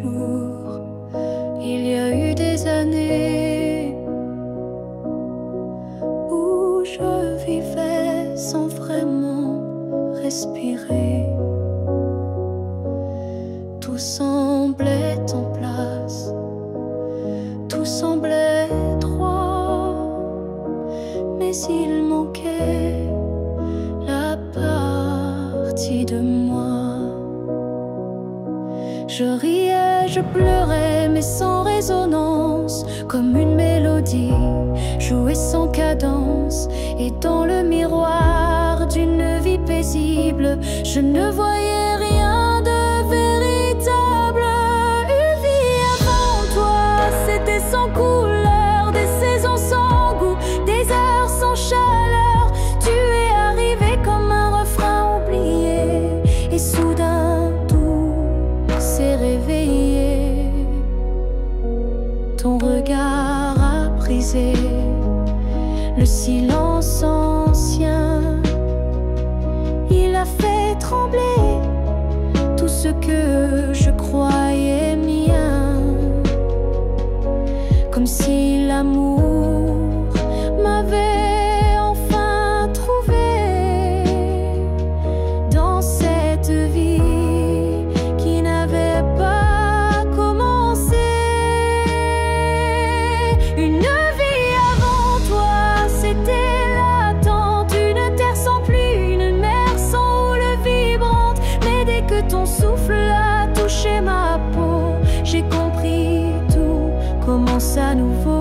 jours. Il y a eu des années où je vivais sans vraiment respirer. Tout semblait en place, tout semblait droit, mais il manquait la partie de moi. Je riais, je pleurais, mais sans résonance, comme une mélodie jouée sans cadence. Et dans le miroir d'une vie paisible, je ne voyais rien de véritable. Une vie avant toi, c'était sans couleur, des saisons sans goût, des heures sans chaleur. Tu es arrivé comme un refrain oublié, et soudain tout s'est réveillé. Ton regard a brisé le silence ancien. Il a fait trembler tout ce que je croyais mien, comme si l'amour m'avait enfin trouvé dans cette vie qui n'avait pas commencé. Une vie avant toi, c'était l'attente, une terre sans pluie, une mer sans houle vibrante. Mais dès que ton souffle a touché ma peau, j'ai compris, tout commence à nouveau.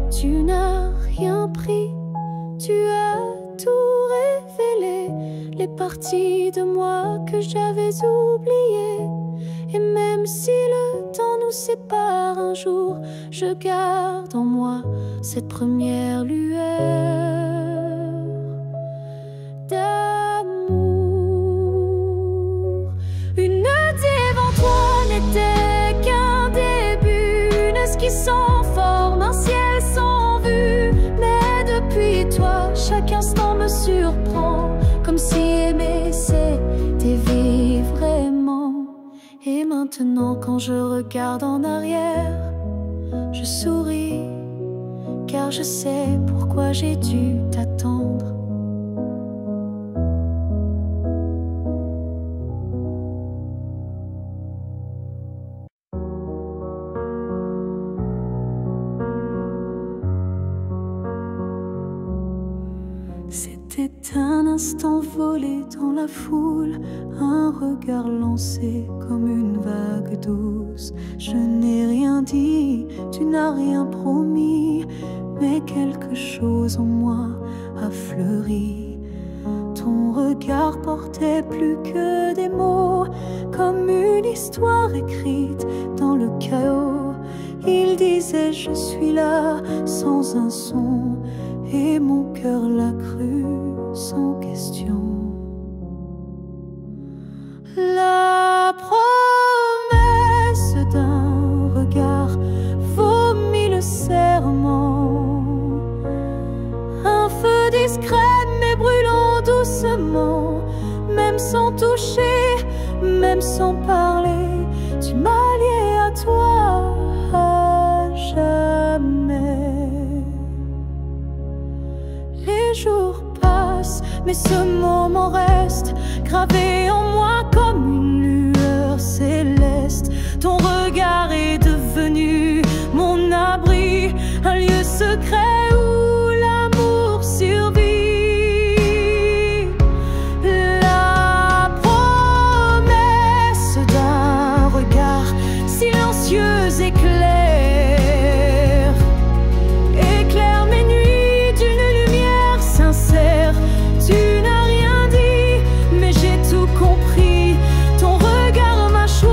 Tu n'as rien pris, tu as tout révélé, les parties de moi que j'avais oubliées. Et même si le temps nous sépare un jour, je garde en moi cette première lueur d'amour. Une nuit devant toi n'était qu'un début, une esquisse sans forme, un ciel sans vue. Mais depuis toi, chaque instant me surprend, comme si aimer c'était vivre vraiment. Et maintenant quand je regarde en arrière, je souris, car je sais pourquoi j'ai dû t'attendre. C'était un instant volé dans la foule, un regard lancé comme une vague douce. Je n'ai rien dit, tu n'as rien promis, mais quelque chose en moi a fleuri. Ton regard portait plus que des mots, comme une histoire écrite dans le chaos. Il disait je suis là sans un son, et mon cœur l'a cru sans question. La promesse d'un regard vaut mille serments. Un feu discret mais brûlant doucement, même sans toucher, même sans parler, tu m'as lié à toi à jamais. Les jours passent, mais ce moment reste gravé en moi comme une lueur céleste. Ton regard est devenu mon abri, un lieu secret où l'amour survit. La promesse d'un regard silencieux éclaire mes nuits d'une lumière sincère. Tu n'as rien dit, mais j'ai tout compris. Ton regard m'a choisi.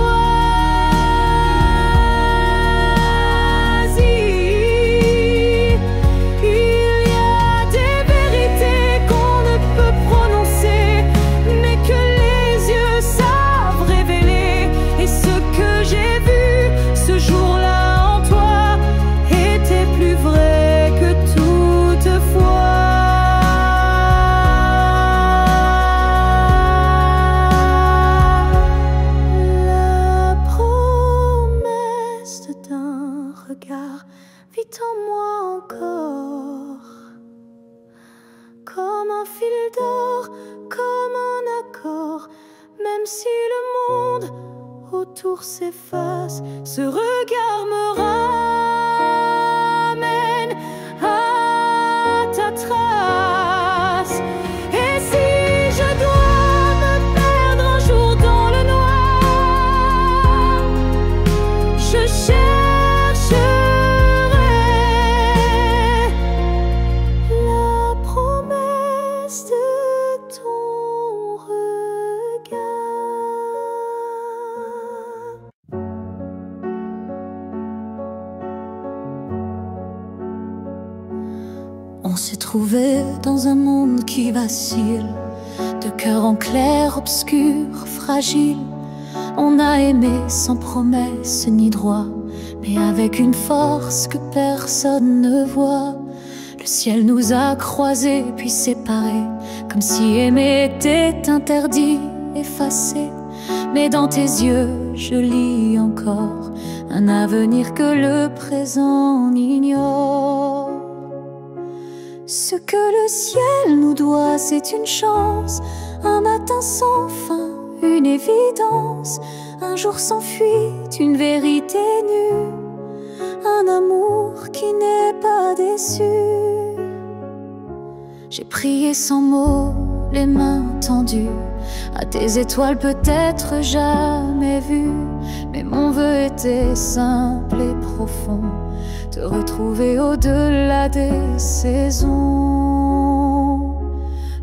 en moi encore, comme un fil d'or, comme un accord. Même si le monde autour s'efface, ce regard me ramène à ta trace. Et si je dois me perdre un jour dans le noir, je chercherai la promesse de ton regard. On s'est trouvé dans un monde qui vacille, de cœur en clair, obscur, fragile. On a aimé sans promesse ni droit, mais avec une force que personne ne voit. Le ciel nous a croisés puis séparés, comme si aimer était interdit, effacé. Mais dans tes yeux, je lis encore un avenir que le présent ignore. Ce que le ciel nous doit, c'est une chance, un matin sans fin, une évidence, un jour sans fuite, une vérité nue, un amour qui n'est pas déçu. J'ai prié sans mots, les mains tendues à tes étoiles peut-être jamais vues, mais mon vœu était simple et profond, te retrouver au-delà des saisons.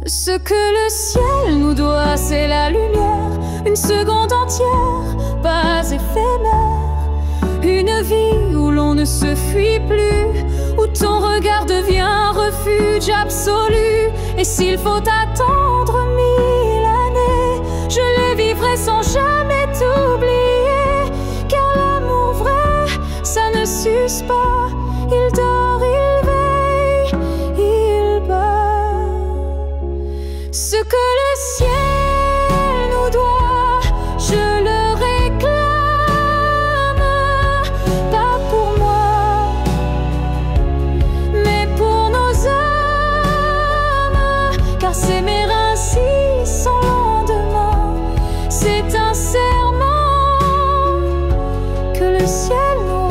Ce que le ciel nous doit, c'est la lumière, une seconde entière, pas éphémère, une vie où l'on ne se fuit plus, où ton regard devient un refuge absolu. Et s'il faut attendre 1000 années, je les vivrai sans jamais t'oublier, car l'amour vrai, ça ne s'use pas. Il dort, il veille, il bat. Ce que le ciel nous doit, je le réclame, pas pour moi, mais pour nos âmes, car s'aimer ainsi sans lendemain, c'est un serment que le ciel nous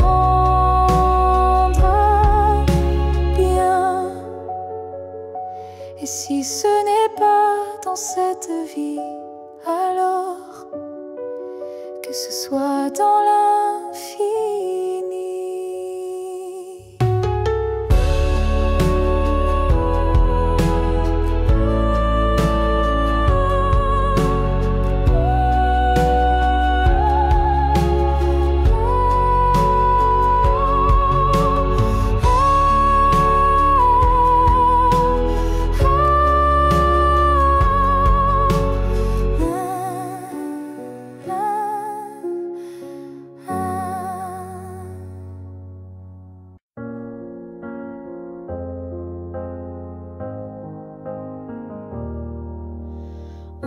rendra bien. Et si ce n'est pas dans cette vie, alors que ce soit dans l'infini.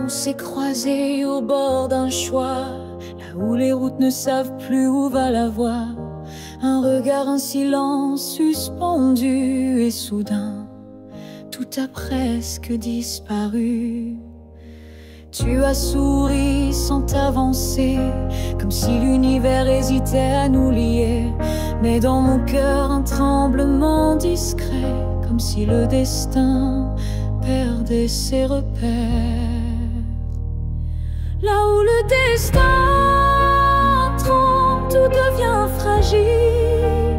On s'est croisés au bord d'un choix, là où les routes ne savent plus où va la voie. Un regard, un silence suspendu, et soudain, tout a presque disparu. Tu as souri sans t'avancer, comme si l'univers hésitait à nous lier. Mais dans mon cœur, un tremblement discret, comme si le destin perdait ses repères. Là où le destin tremble, tout devient fragile.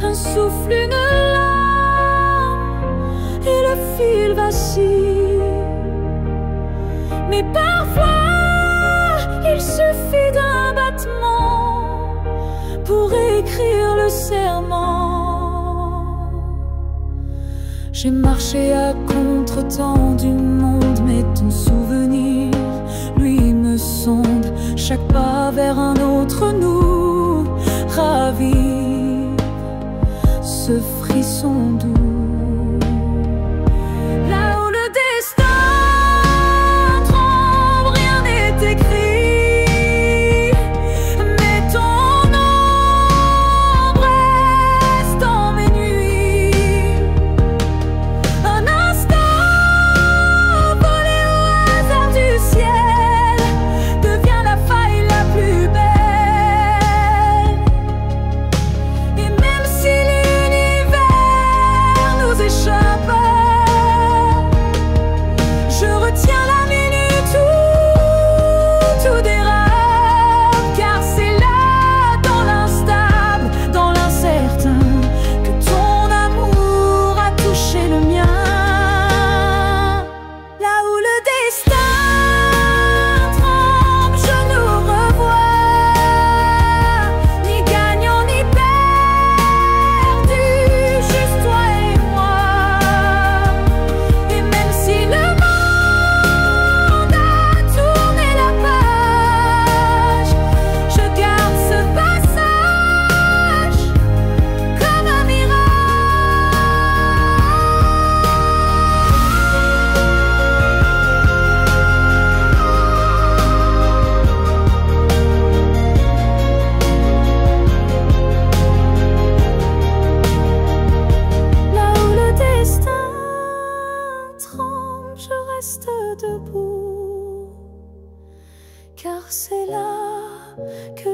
Un souffle, une larme, et le fil vacille. Mais parfois, il suffit d'un battement pour écrire le serment. J'ai marché à contre-temps du monde, mais ton souvenir, lui, me sonde. Chaque pas vers un autre nous ravive ce frisson doux. Là où le destin tremble, rien n'est écrit, mais ton ombre est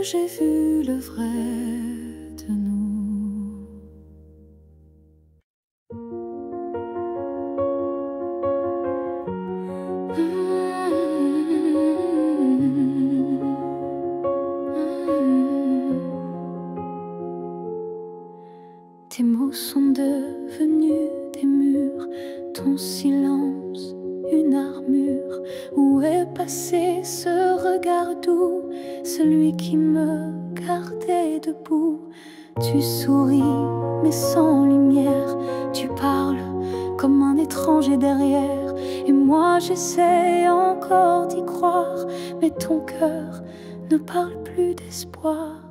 j'ai vu le vrai de nous. Tes mots sont devenus des murs, ton silence une armure. Où est passé ce regard doux, celui qui me gardait debout? Tu souris mais sans lumière, tu parles comme un étranger derrière. Et moi j'essaie encore d'y croire, mais ton cœur ne parle plus d'espoir.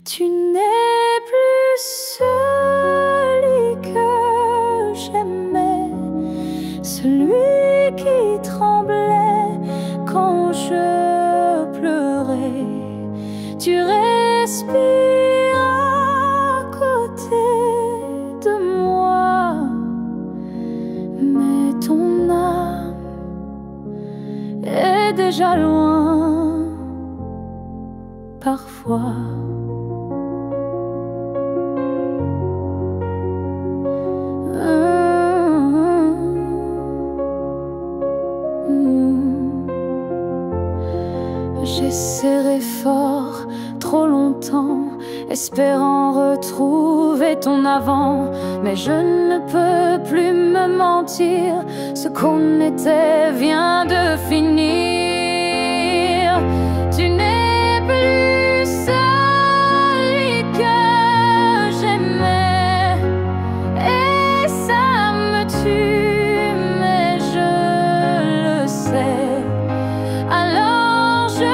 Tu n'es plus celui que j'aimais, celui qui tremblait quand je pleurais. Tu respires à côté de moi, mais ton âme est déjà loin parfois. J'ai serré fort trop longtemps, espérant retrouver ton avant. Mais je ne peux plus me mentir, ce qu'on était vient de finir. Tu n'es plus celui que j'aimais, et ça me tue, mais je le sais. Alors je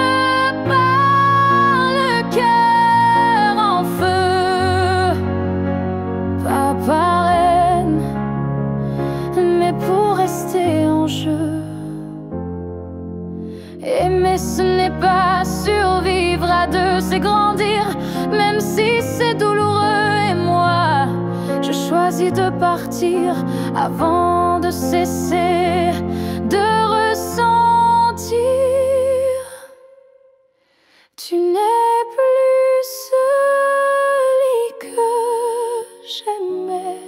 aimer, ce n'est pas survivre à deux, c'est grandir, même si c'est douloureux. Et moi, je choisis de partir avant de cesser de ressentir. Tu n'es plus celui que j'aimais,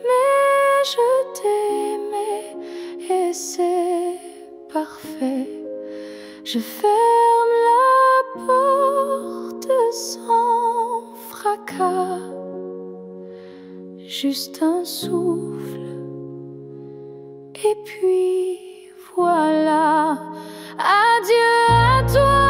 mais je t'aimais et c'est parfait. Je ferme la porte sans fracas, juste un souffle, et puis voilà. Adieu à toi.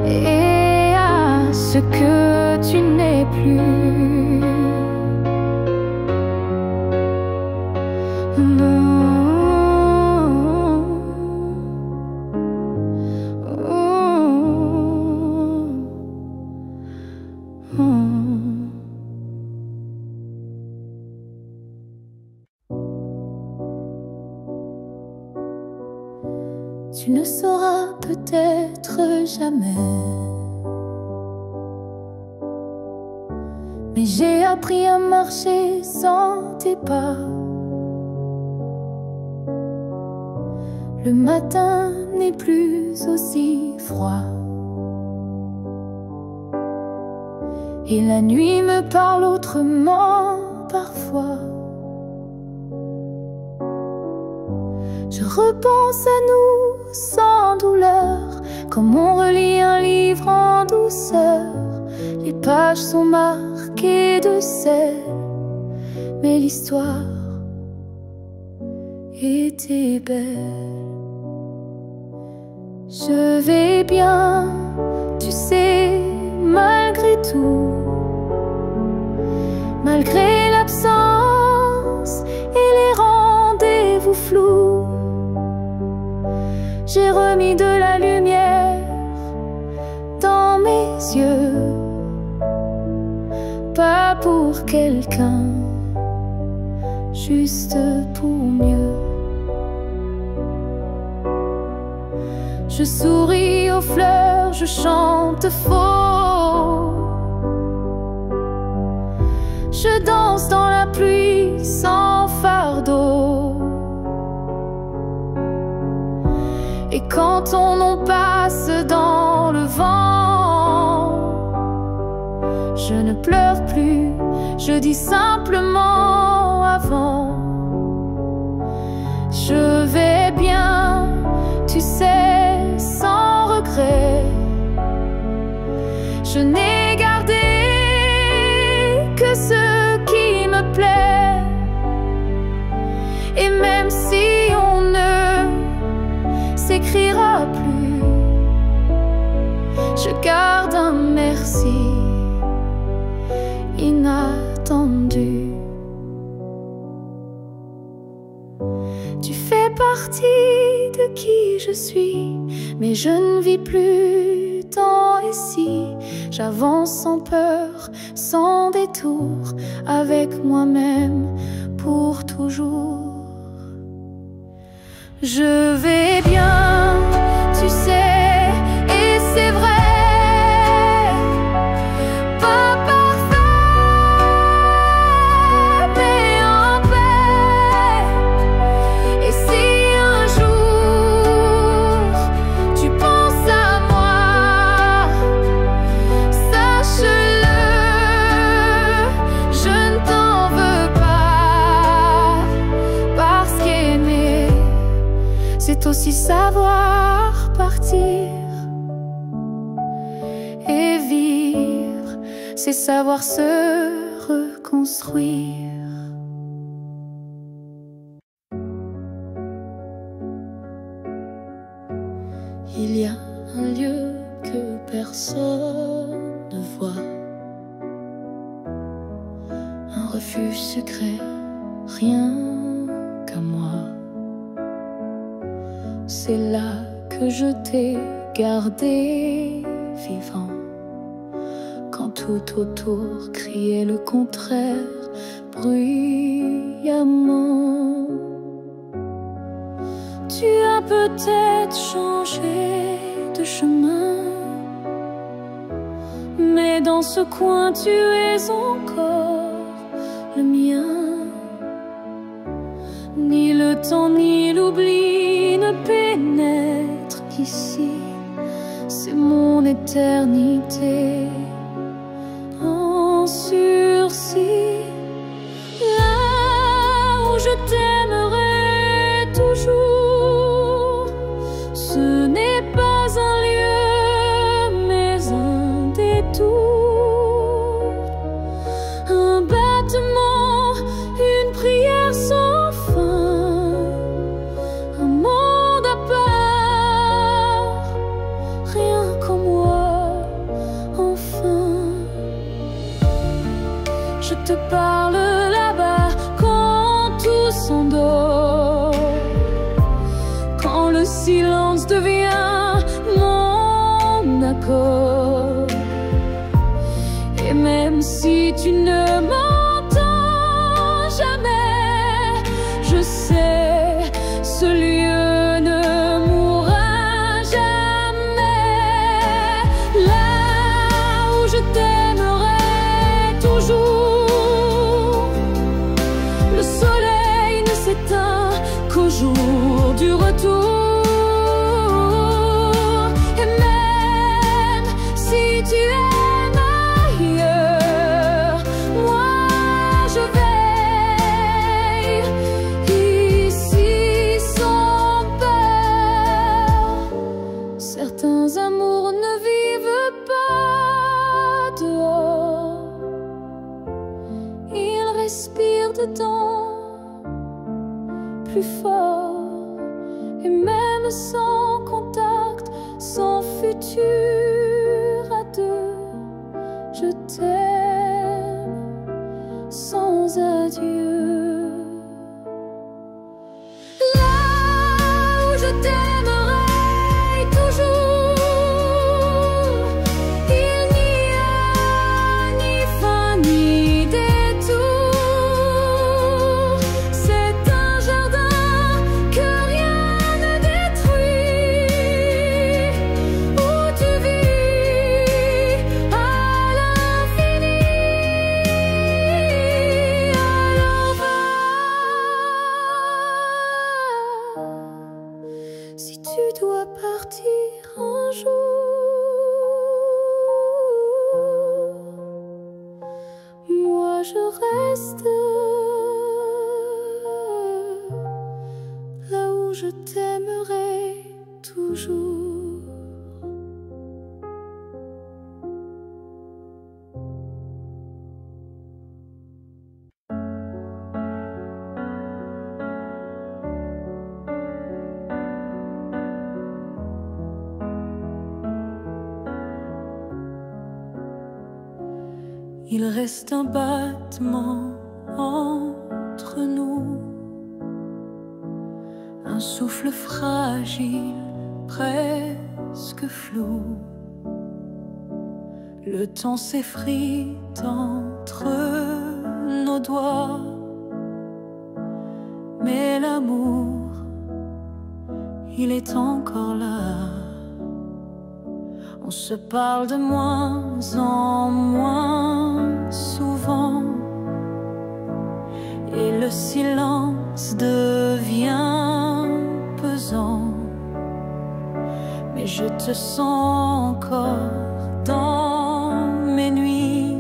Et à ce que tu n'es plus. Tu ne sauras peut-être jamais, mais j'ai appris à marcher sans tes pas. Le matin n'est plus aussi froid, et la nuit me parle autrement parfois. Je repense à nous sans douleur, comme on relit un livre en douceur. Les pages sont marquées de sel, mais l'histoire était belle. Je vais bien, tu sais, malgré tout, malgré l'absence et les rendez-vous flous. J'ai remis de la lumière dans mes yeux, pas pour quelqu'un, juste pour mieux. Je souris aux fleurs, je chante faux. Je danse dans la pluie sans fardeau. Et quand ton nom passe dans le vent, je ne pleure plus, je dis simplement avant. Je vais bien, tu sais, sans regret. Je n'ai gardé que ce qui me plaît. Et même si on ne s'écrira plus, je garde un merci inattendu. Tu fais partie de qui je suis, mais je ne vis plus tant ici. J'avance sans peur, sans détour, avec moi-même pour toujours. Je vais bien, tu sais, et c'est vrai. Pas parfait, mais en paix. Et si un jour tu penses à moi, sache-le, je ne t'en veux pas. Parce qu'aimer, c'est aussi savoir partir. Et vivre, c'est savoir se reconstruire. Il y a un lieu que personne ne voit, un refuge secret, rien qu'à moi. C'est là que je t'ai gardé vivant, quand tout autour criait le contraire bruyamment. Tu as peut-être changé de chemin, mais dans ce coin tu es encore le mien. Ni le temps ni l'oubli ne pénètrent ici, c'est mon éternité en sursis. Là où je t'aimerai toujours, ce n'est pas un lieu mais un détour, un battement, une prière sans fin, un monde à part, rien qu'en moi, enfin. Je te parle là-bas quand tout s'endort, quand le silence devient mon accord. Et même si tu ne m'entends jamais, je sais, ce lieu ne mourra jamais. Là où je t'aimerai toujours, le soleil ne s'éteint qu'au jour du retour. Et même si tu aimes ailleurs, moi je veille ici sans peur. Certains amours ne vivent pas dehors, ils respirent dedans plus fort. Et même sans contact, sans futur à deux, je t'aime sans adieu. Là où je t'aimerai toujours, il n'y a ni fin ni détour. C'est un jardin que rien ne détruit, où tu vis à l'infini. Si tu dois partir un jour, moi je reste là où je t'aimerai toujours. Il reste un battement entre nous, un souffle fragile, presque flou. Le temps s'effrite entre nos doigts, mais l'amour, il est encore là. On se parle de moins en moins souvent, et le silence devient pesant. Mais je te sens encore dans mes nuits,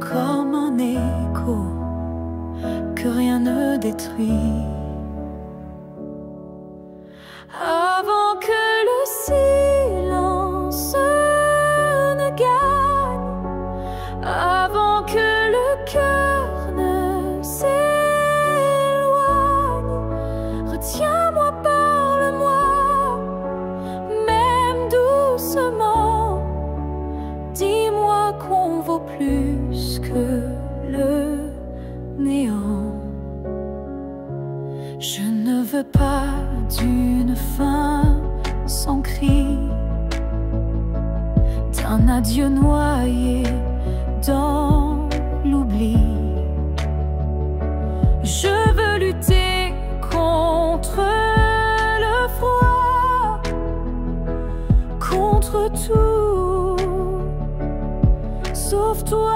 comme un écho que rien ne détruit. Avant que le silence ne gagne, avant que le cœur ne s'éloigne, retiens-moi, parle-moi, même doucement. Dis-moi qu'on vaut plus que le néant. Je ne veux pas d'une fin sans cri, d'un adieu noyé dans l'oubli. Je veux lutter contre le froid, contre tout, sauf toi.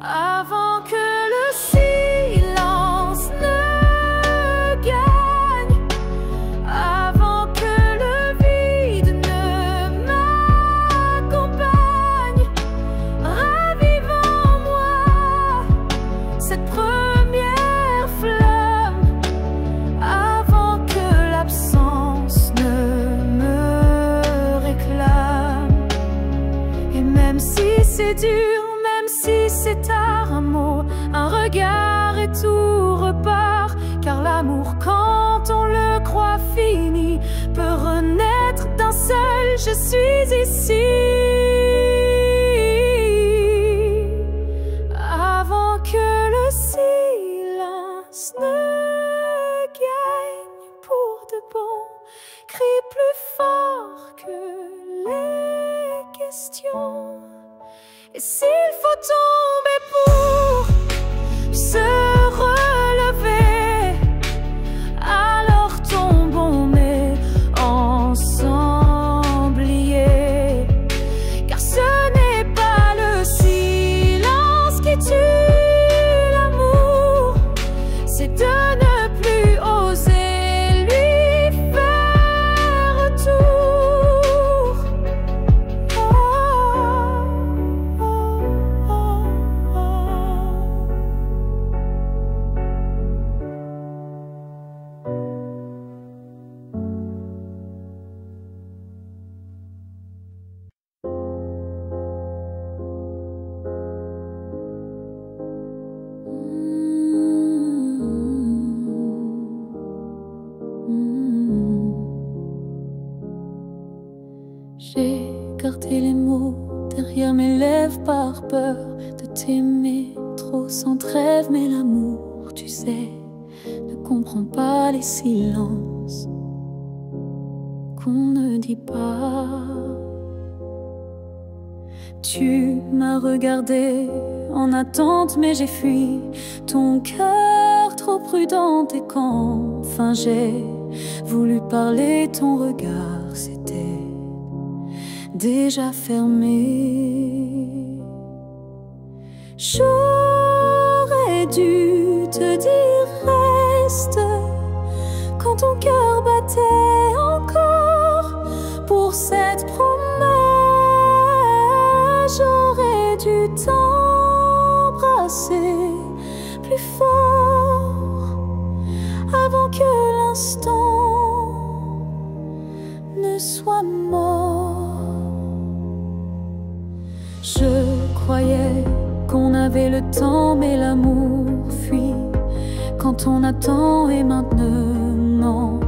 Avant que le silence ne gagne, avant que le vide ne m'accompagne, ravive en moi cette première flamme, avant que l'absence ne me réclame. Et même si c'est dur, même si c'est tard, un mot, un regard et tout repart. Car l'amour, quand on le croit fini, peut renaître d'un seul je suis ici. Avant que le silence ne gagne pour de bon, crie plus fort que les questions. Et s'il faut tomber pour se relever, alors tombons, mais ensemble liés. Car ce n'est pas le silence qui tue l'amour, c'est de ne plus oser lui faire retour. J'ai gardé les mots derrière mes lèvres par peur de t'aimer trop sans trêve. Mais l'amour, tu sais, ne comprend pas les silences qu'on ne dit pas. Tu m'as regardé en attente, mais j'ai fui ton cœur trop prudent. Et quand enfin j'ai voulu parler, ton regard s'était déjà fermé. J'aurais dû te dire reste quand ton cœur battait encore pour cette promesse. J'aurais dû t'embrasser plus fort avant que l'instant ne soit mort. Je croyais qu'on avait le temps, mais l'amour fuit quand on attend. Et maintenant,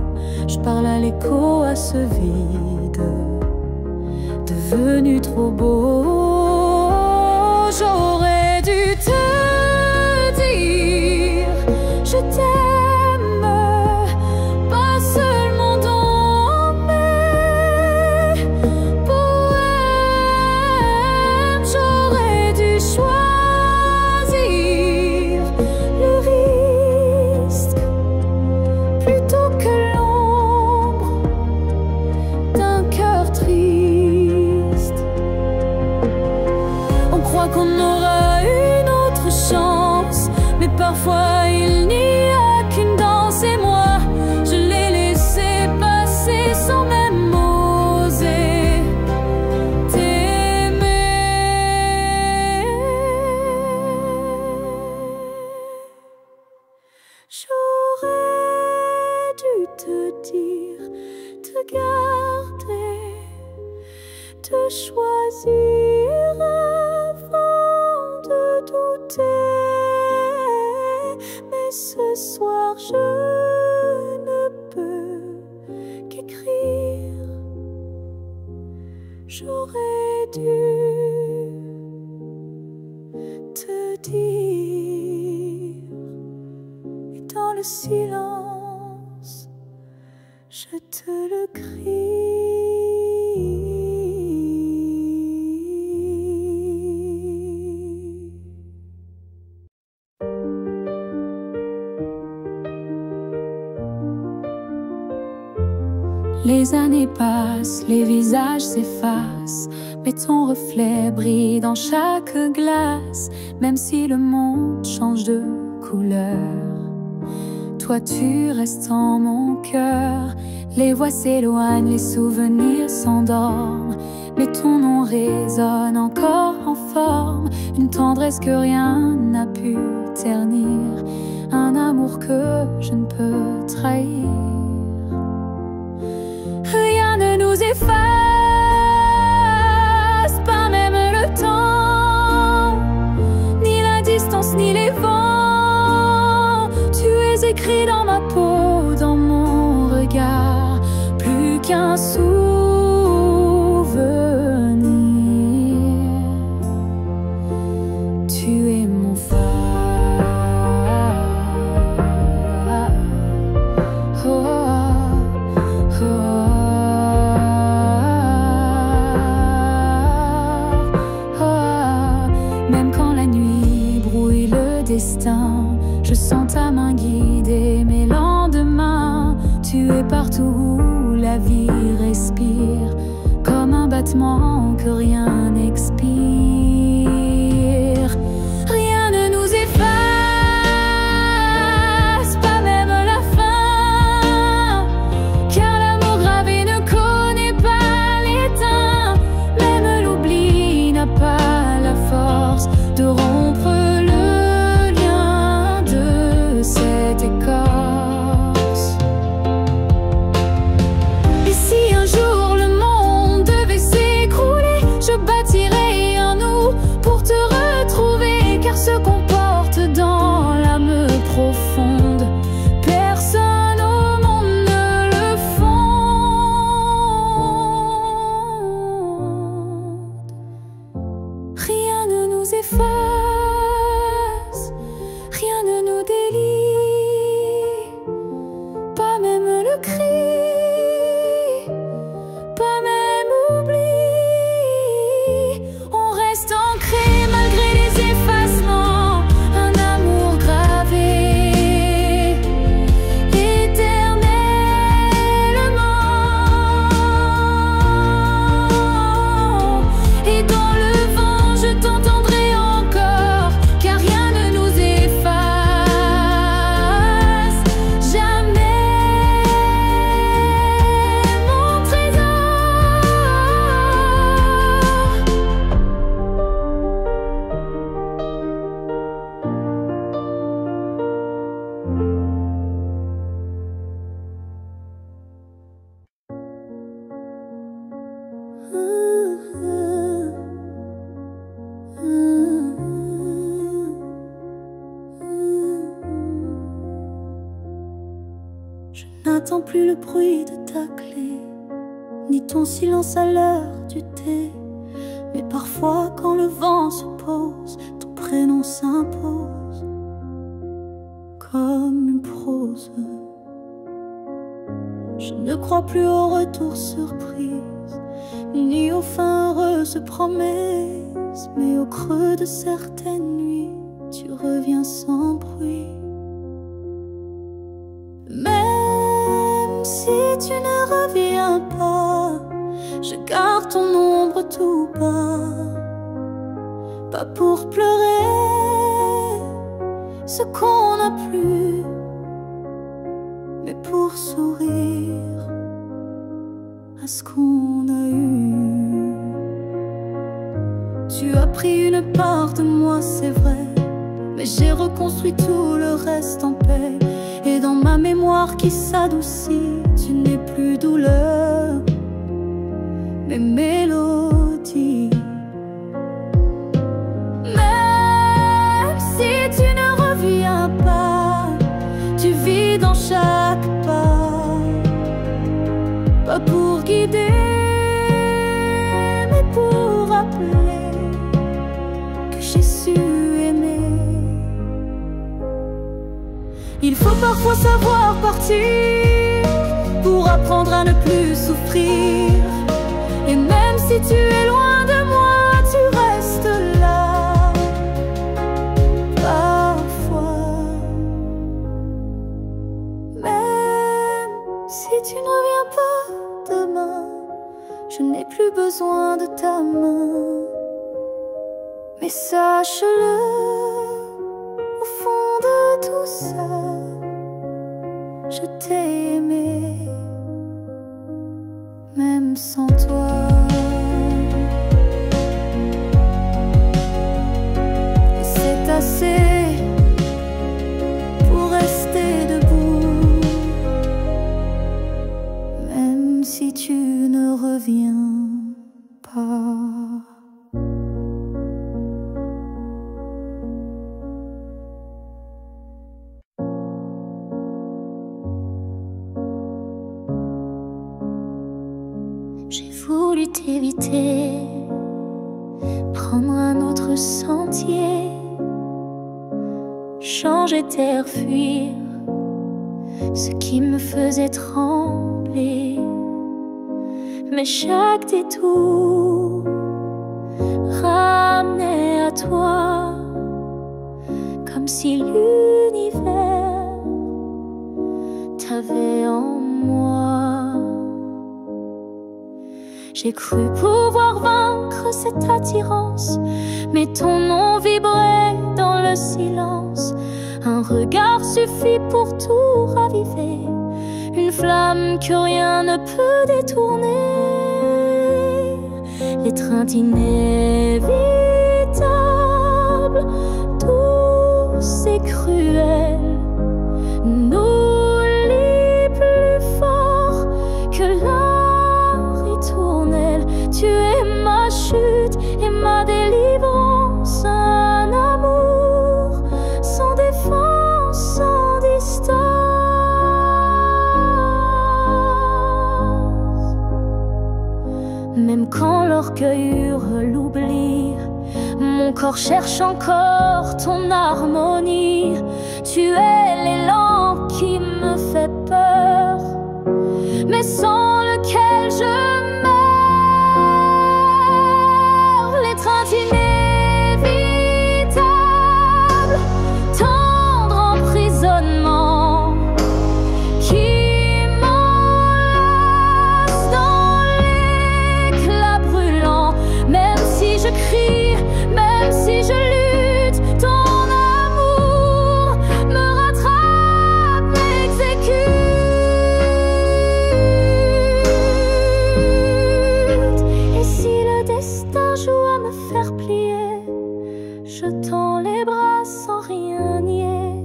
je parle à l'écho, à ce vide devenu trop beau. J'aurais dû te dire je t'aime, pas seulement dans mes poèmes. J'aurais dû choisir le risque plutôt que l'ombre d'un cœur triste. On croit qu'on aura une autre chance, mais parfois il n'y a qu'une danse. Et moi, je l'ai laissé passer sans même oser t'aimer. J'aurais dû te dire, te garder, te choisir avant de douter. Mais ce soir je ne peux qu'écrire. J'aurais dû te dire, et dans le silence je te le crie. Les années passent, les visages s'effacent, mais ton reflet brille dans chaque glace. Même si le monde change de couleur, toi tu restes en mon cœur. Les voix s'éloignent, les souvenirs s'endorment, mais ton nom résonne encore en forme. Une tendresse que rien n'a pu ternir, un amour que je ne peux trahir. Rien ne nous efface, pas même le temps, ni la distance, ni les vents. Tu es écrit dans ma peau, dans mon regard, plus qu'un souvenir. Tu es mon phare. Je sens ta main guider mes lendemains. Tu es partout où la vie respire, comme un battement que rien n'expire. Rien ne nous efface, pas même la fin, car l'amour gravé ne connaît pas l'étain. Même l'oubli n'a pas la force de rompre cette écorce. Et si un jour le monde devait s'écrouler, je bâtirai un nous pour te retrouver. Car ce qu'on porte dans l'âme profonde, personne au monde ne le fonde. Rien ne nous efface, rien ne nous délie, pas même le cri, pas même oubli. On reste ancré malgré les effacements, un amour gravé éternellement. Et dans le vent je t'entendrai encore, car rien ne nous efface jamais. n'attends plus le bruit de ta clé, ni ton silence à l'heure du thé. Mais parfois quand le vent se pose, ton prénom s'impose comme une prose. Je ne crois plus au retour surprise, ni aux fins heureuses promesses, mais au creux de certaines nuits, tu reviens sans bruit. Même si tu ne reviens pas, je garde ton ombre tout bas, pas pour pleurer ce qu'on n'a plus, mais pour sourire à ce qu'on a eu. Tu as pris une part de moi, c'est vrai, mais j'ai reconstruit tout le reste en paix. Et dans ma mémoire qui s'adoucit, tu n'es plus douleur, mais mélodie. Même si tu ne reviens pas, tu vis dans chaque pas, pas pour guider, mais pour rappeler que j'ai su aimer. Il faut parfois savoir partir pour apprendre à ne plus souffrir. Et même si tu es loin de moi, tu restes là. Parfois, même si tu ne reviens pas demain, je n'ai plus besoin de ta main. Mais sache-le, au fond de tout ça, je t'ai aimé, même sans toi. Et c'est assez pour rester debout, même si tu ne reviens pas. J'ai voulu t'éviter, prendre un autre sentier, changer d'air, fuir ce qui me faisait trembler. Mais chaque détour ramenait à toi, comme si l'univers t'avait en moi. J'ai cru pouvoir vaincre cette attirance, mais ton nom vibrait dans le silence. Un regard suffit pour tout raviver, une flamme que rien ne peut détourner. L'étreinte inévitable, douce et cruelle, nous lie plus fort que la ritournelle. Tu es ma chute et ma délivrance, un amour sans défense, sans distance. Même quand l'orgueil hurle l'oubli, mon corps cherche encore ton harmonie. Tu es l'élan qui me fait peur, mais sans lequel je meurs. L'étreinte inévitable, tendre emprisonnement qui m'enlace dans l'éclat brûlant. Même si je crie, même si je lutte, ton amour me rattrape, m'exécute. Et si le destin joue à me faire plier, je tends les bras sans rien nier,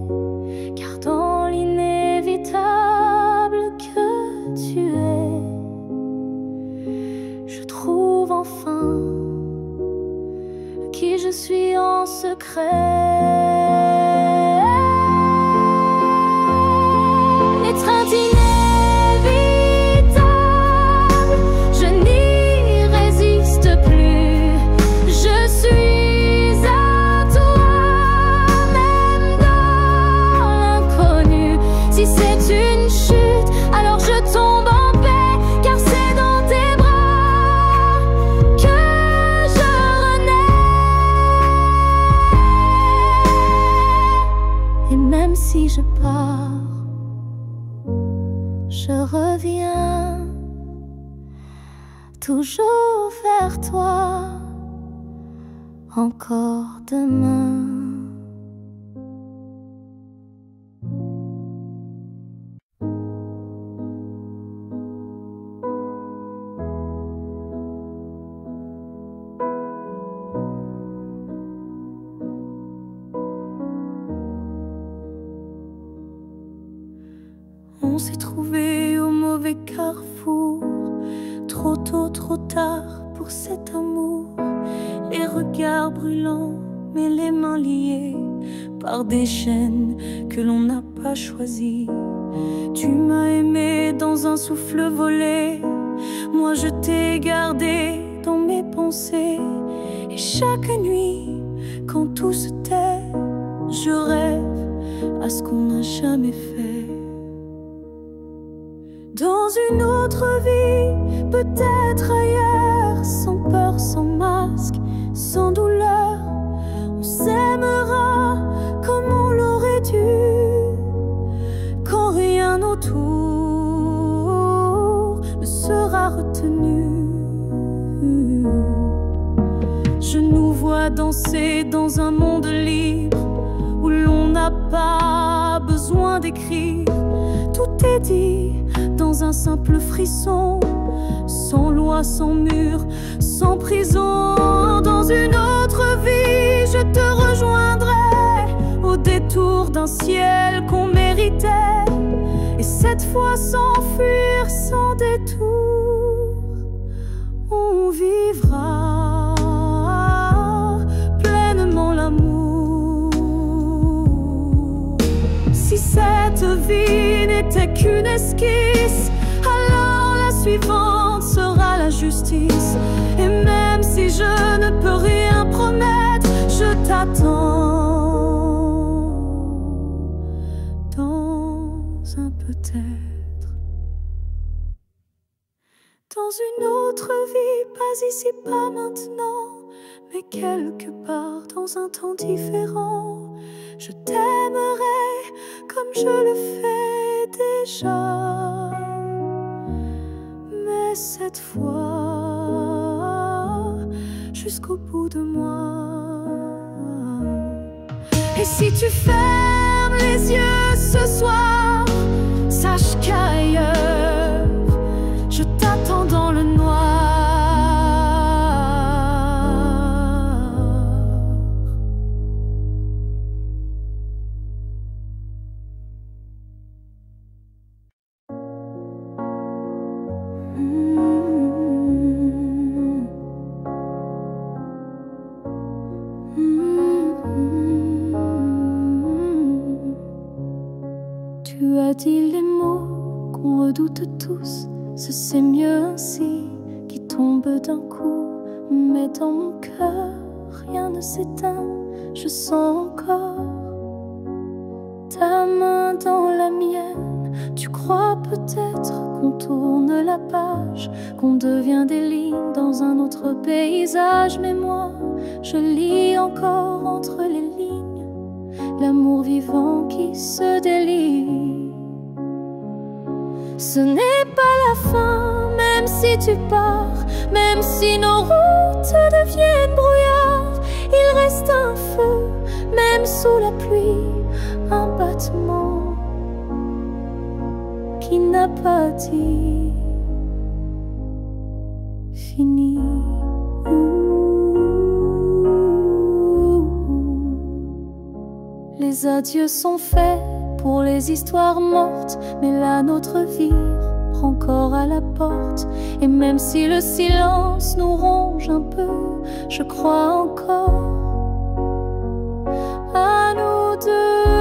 car dans l'inévitable que tu es, je trouve enfin qui je suis en secret. L'étreinte inévitable, reviens toujours vers toi, encore demain. On s'est trouvé au mauvais carrefour, trop tôt, trop tard pour cet amour. Les regards brûlants, mais les mains liées par des chaînes que l'on n'a pas choisies. Tu m'as aimé dans un souffle volé, moi je t'ai gardé dans mes pensées. Et chaque nuit, quand tout se tait, je rêve à ce qu'on n'a jamais fait. Dans une autre vie, peut-être ailleurs, sans peur, sans masque, sans douleur, on s'aimera comme on l'aurait dû, quand rien autour ne sera retenu. Je nous vois danser dans un monde libre, où l'on n'a pas besoin d'écrire. Tout est dit dans un simple frisson, sans loi, sans mur, sans prison. Dans une autre vie, je te rejoindrai au détour d'un ciel qu'on méritait. Et cette fois sans fuir, sans détour, on vivra pleinement l'amour. Si cette vie n'était qu'une esquisse, alors la suivante sera la justice. Et même si je ne peux rien promettre, je t'attends dans un peut-être. Dans une autre vie, pas ici, pas maintenant, mais quelque part dans un temps différent. Je t'aimerai comme je le fais déjà, mais cette fois jusqu'au bout de moi. Et si tu fermes les yeux ce soir, sache qu'ailleurs je t'attends dans le noir. Tu as dit les mots qu'on redoute tous, ce c'est mieux ainsi, qui tombe d'un coup. Mais dans mon cœur, rien ne s'éteint, je sens encore ta main dans la mienne. Tu crois peut-être qu'on tourne la page, qu'on devient des lignes dans un autre paysage. Mais moi, je lis encore entre les lignes l'amour vivant qui se délie. Ce n'est pas la fin, même si tu pars, même si nos routes deviennent brouillards. Il reste un feu, même sous la pluie, un battement qui n'a pas dit fini. Les adieux sont faits pour les histoires mortes, mais la nôtre vie prend corps à la porte. Et même si le silence nous ronge un peu, je crois encore à nous deux.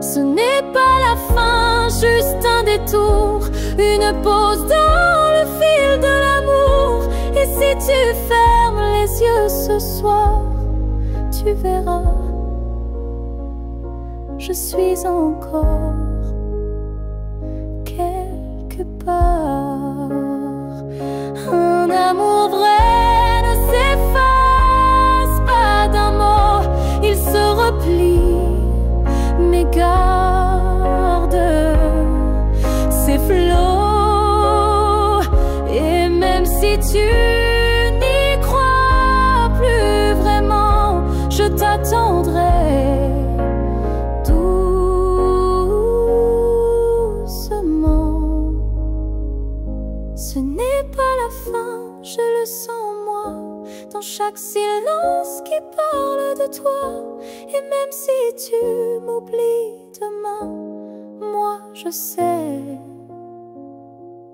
Ce n'est pas la fin, juste un détour, une pause dans le fil de l'amour. Et si tu fermes les yeux ce soir, tu verras, je suis encore quelque part. Un amour vrai ne s'efface pas d'un mot, il se replie, mais garde tu n'y crois plus vraiment, je t'attendrai doucement. Ce n'est pas la fin, je le sens en moi, dans chaque silence qui parle de toi. Et même si tu m'oublies demain, moi je sais,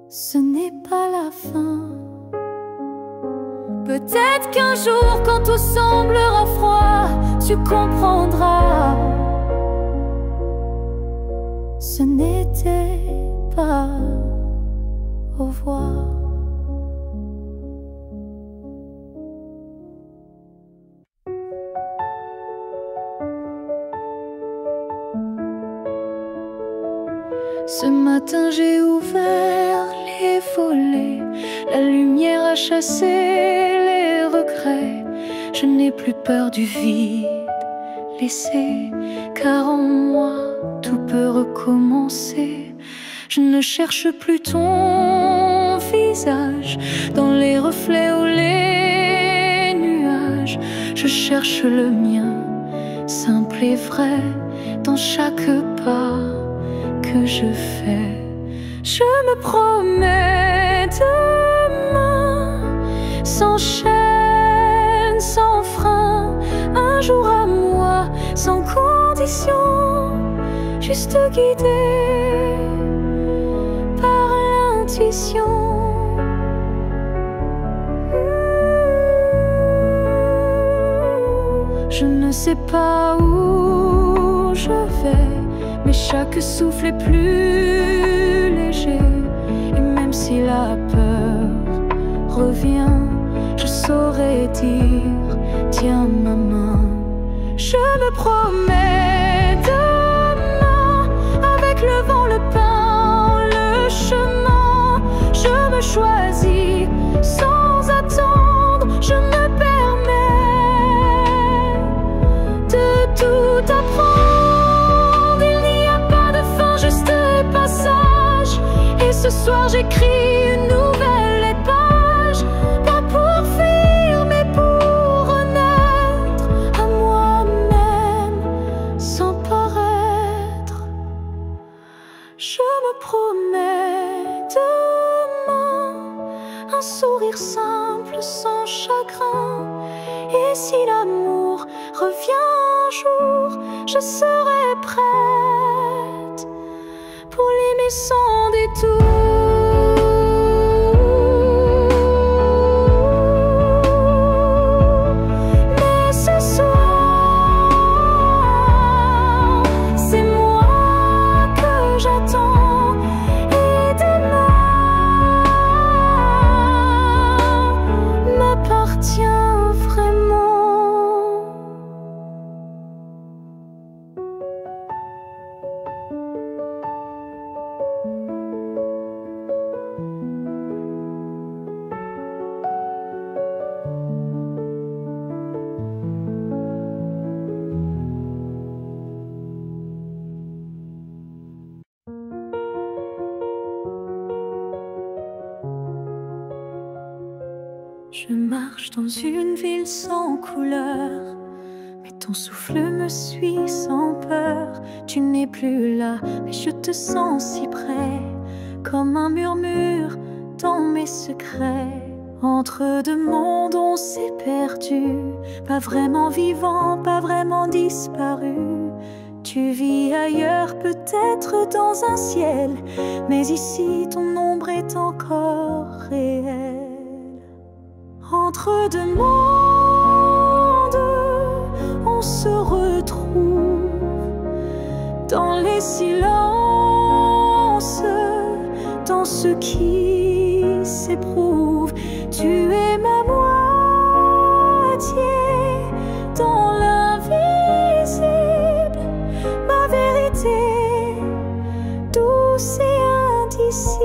ce n'est pas la fin. Peut-être qu'un jour, quand tout semblera froid, tu comprendras, ce n'était pas au revoir. Ce matin j'ai ouvert les volets, la lumière a chassé les regrets. Je n'ai plus peur du vide laissé, car en moi tout peut recommencer. Je ne cherche plus ton visage dans les reflets ou les nuages. Je cherche le mien, simple et vrai, dans chaque pas que je fais. Je me promets demain, sans chaîne, sans frein, un jour à moi, sans condition, juste guidé par l'intuition. Je ne sais pas où je vais, mais chaque souffle est plus léger. Et même si la peur revient, je saurais dire, tiens ma main. Je me promets demain, avec le vent, le pain, le chemin. Je me choisis sans attendre, je me permets de tout apprendre. Ce soir j'écris une nouvelle page, pas pour fuir mais pour renaître à moi-même sans paraître. Je me promets demain un sourire simple sans chagrin. Et si l'amour revient un jour, je serai prête pour l'aimer sans détour. Mais ce soir, c'est moi que j'attends. Et demain m'appartient vraiment. Je marche dans une ville sans couleur, mais ton souffle me suit sans peur. Tu n'es plus là, mais je te sens si près, comme un murmure dans mes secrets. Entre deux mondes on s'est perdu, pas vraiment vivant, pas vraiment disparu. Tu vis ailleurs, peut-être dans un ciel, mais ici ton ombre est encore réelle. Entre deux mondes, on se retrouve dans les silences, dans ce qui s'éprouve. Tu es ma moitié dans l'invisible, ma vérité douce et indicible.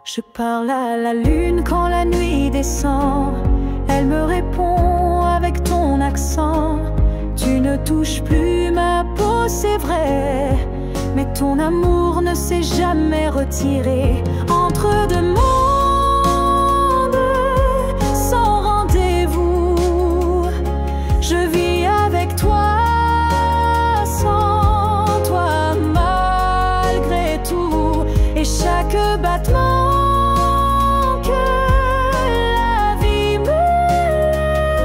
Je parle à la lune quand la nuit descend. Elle me répond avec ton accent. Tu ne touches plus ma peau, c'est vrai, mais ton amour ne s'est jamais retiré. Entre deux mondes sans rendez-vous, je vis avec toi, sans toi malgré tout. Et chaque battement que la vie me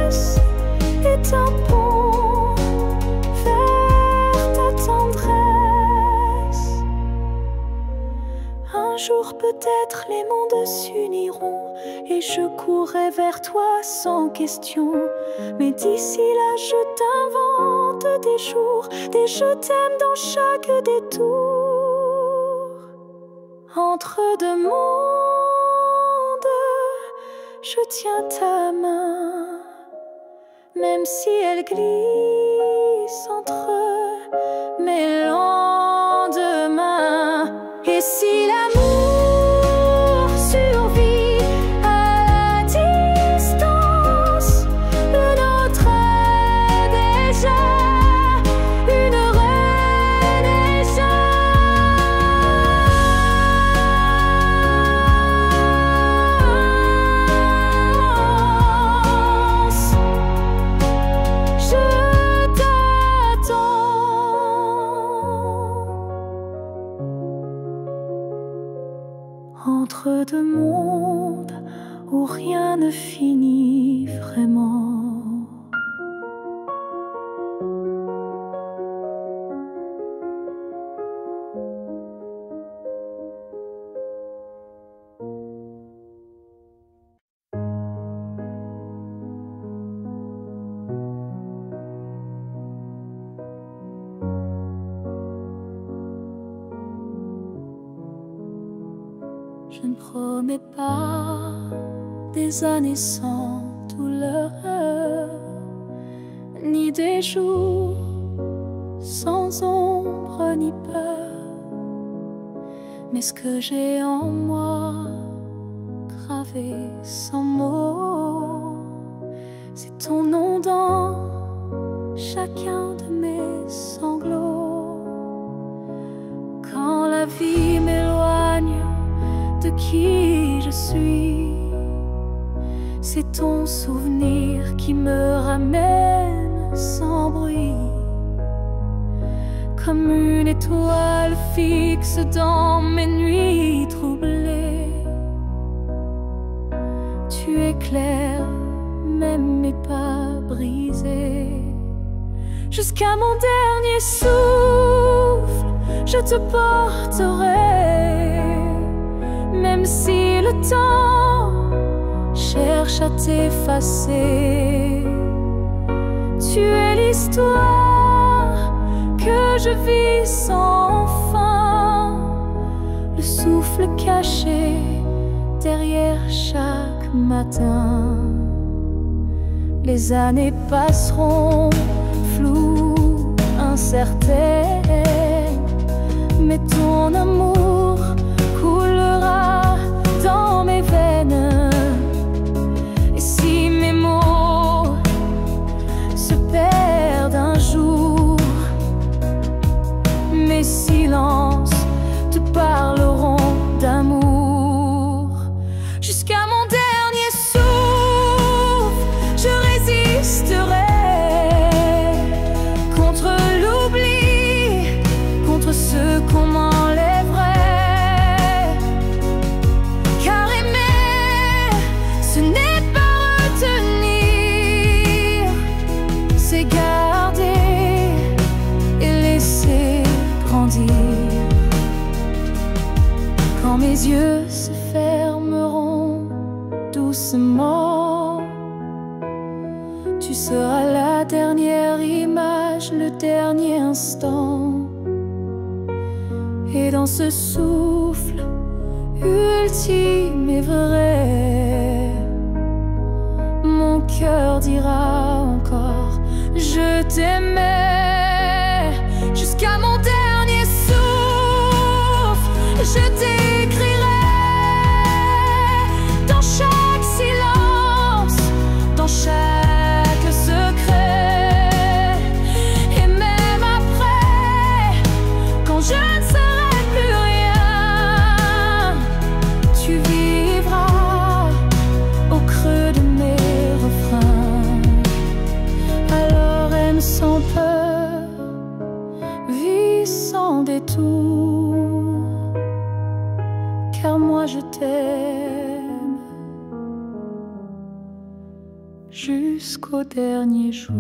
laisse est un pont vers ta tendresse. Un jour peut-être les mondes s'uniront et je courrai vers toi sans question. Mais d'ici là je t'invente des jours, des je t'aime dans chaque détour. Entre deux mondes, je tiens ta main, même si elle glisse entre mes lendemains. Et si l'amour survit à la distance, le nôtre est déjà une renaissance. Je t'attends. Entre deux mondes où rien ne finit vraiment. Je ne promets pas des années sans douleur, ni des jours sans ombre ni peur. Mais ce que j'ai en moi, gravé sans mots, c'est ton nom dans chacun de mes sanglots. Quand la vie m'éloigne de qui je suis, c'est ton souvenir qui me ramène sans bruit. Comme une étoile fixe dans mes nuits troublées, tu éclaires même mes pas brisés. Jusqu'à mon dernier souffle, je te porterai, même si le temps cherche à t'effacer. Tu es l'histoire que je vis sans fin, le souffle caché derrière chaque matin. Les années passeront floues, incertaines, mais ton amour coulera dans mes veines. Et si mes mots se perdent un jour, mes silences te parleront d'amour. Jusqu'à mon dernier souffle, je résisterai contre l'oubli, contre ce qu'on m'enlèverait. Car aimer, ce n'est pas retenir, c'est garder et laisser grandir. Quand mes yeux se fermeront doucement, tu seras la dernière image, le dernier instant. Et dans ce souffle ultime et vrai, mon cœur dira encore je t'aimais. Jusqu'à mon dernier souffle, je t'écrirai dans chaque silence, dans chaque secret. Et même après, quand je ne ton détour, car moi je t'aime jusqu'au dernier jour.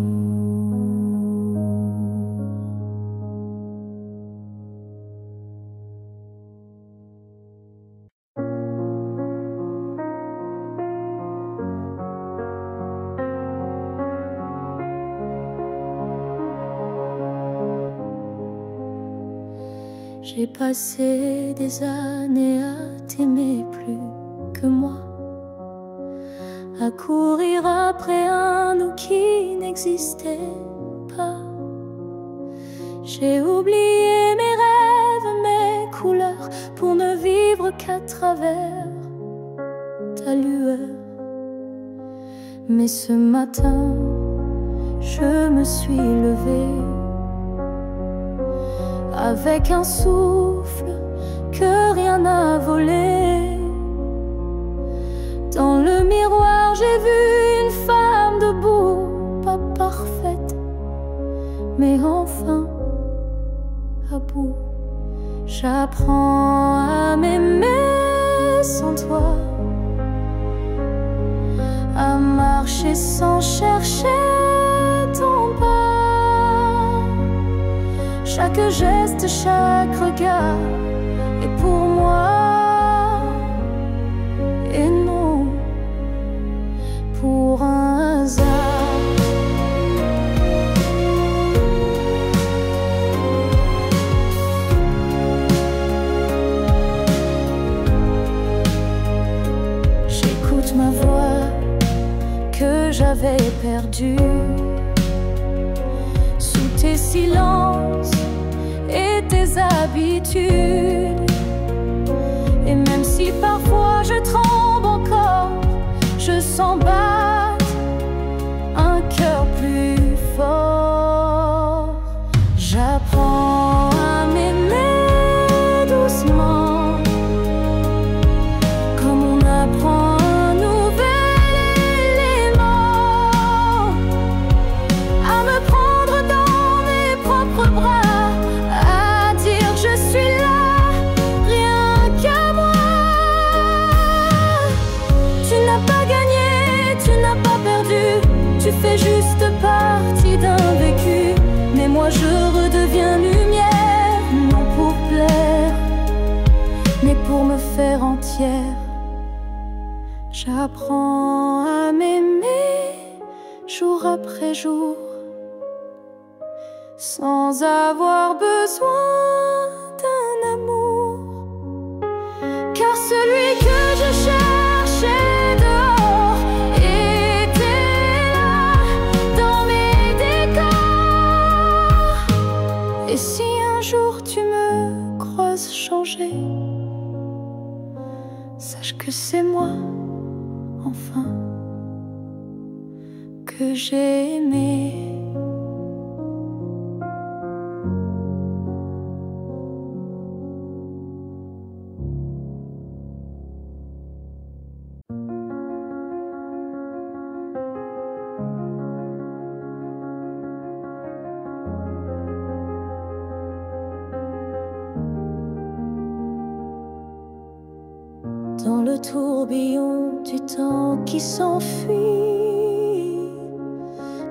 J'ai passé des années à t'aimer plus que moi, à courir après un nous qui n'existait pas. J'ai oublié mes rêves, mes couleurs, pour ne vivre qu'à travers ta lueur. Mais ce matin, je me suis levée avec un souffle que rien n'a volé. Dans le miroir, j'ai vu une femme debout, pas parfaite, mais enfin à bout. J'apprends à m'aimer sans toi, à marcher sans chercher ton pas. Chaque geste, chaque regard est pour moi, et non pour un hasard. J'écoute ma voix que j'avais perdue sous tes silences et tes habitudes. Et même si parfois je tremble encore, je sens battre un cœur plus fort. J'apprends à m'aimer doucement, comme on apprend un nouvel élément, à me prendre dans mes propres bras, tu fais juste partie d'un vécu. Mais moi je redeviens lumière, non pour plaire, mais pour me faire entière. J'apprends à m'aimer jour après jour, sans avoir besoin d'un amour, car celui que je cherchais dehors était là dans mes décors. Et si un jour tu me croises changer, sache que c'est moi, enfin, que j'ai aimé. Dans le tourbillon du temps qui s'enfuit,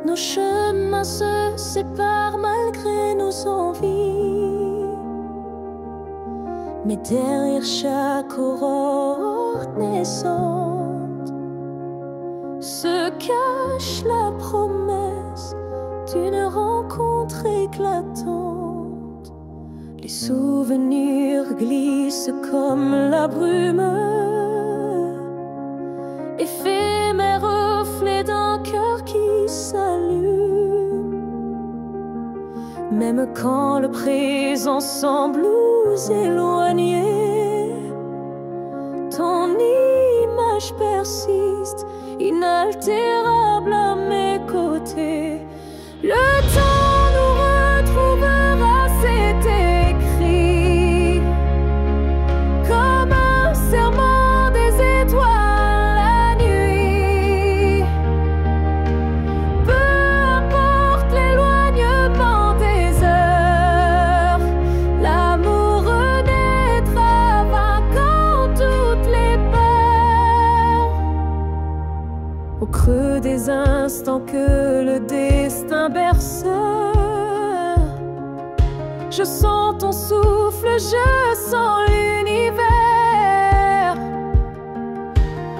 nos chemins se séparent malgré nos envies. Mais derrière chaque aurore naissante se cache la promesse d'une rencontre éclatante. Les souvenirs glissent comme la brume, éphémère reflet d'un cœur qui s'allume. Même quand le présent semble nous éloigner, ton image persiste, inaltérable à mes côtés. Le temps nous retrouvera, c'est écrit, comme un serment des étoiles la nuit. Peu importe l'éloignement des heures, la instant que le destin berce. Je sens ton souffle, je sens l'univers.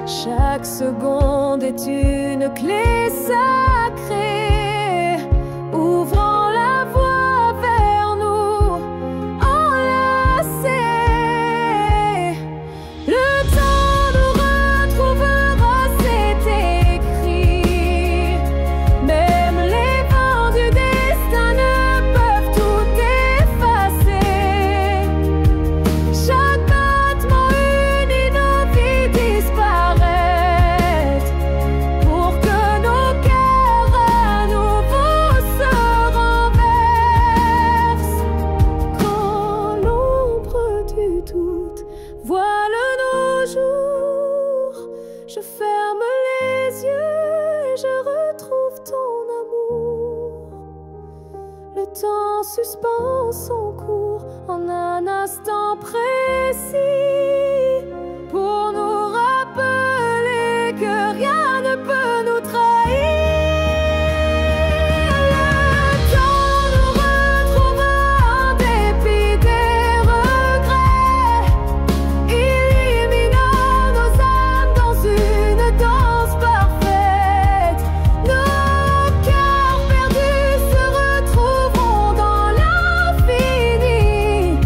Chaque seconde est une clé sacrée, ouvrant la voie vers nous, enlacés. Le temps nous retrouvera, c'est écrit. Même les vents du destin ne peuvent tout effacer. Chaque battement unit nos vies disparaître, pour que nos cœurs à nouveau se renversent. Quand l'ombre du doute voile nos jours, je ferme les yeux et je retrouve ton amour. Le temps suspend son cours en un instant précis, pour nous rappeler que rien ne peut nous trahir. Le temps nous retrouvera en dépit des regrets, illuminant nos âmes dans une danse parfaite. Nos cœurs perdus se retrouveront dans l'infini,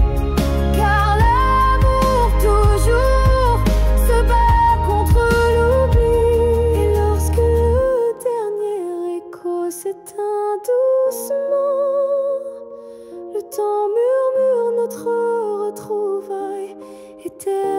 car l'amour toujours se bat contre l'oubli. Et lorsque le dernier écho s'éteint doucement, le temps murmure notre retrouvaille éternelle.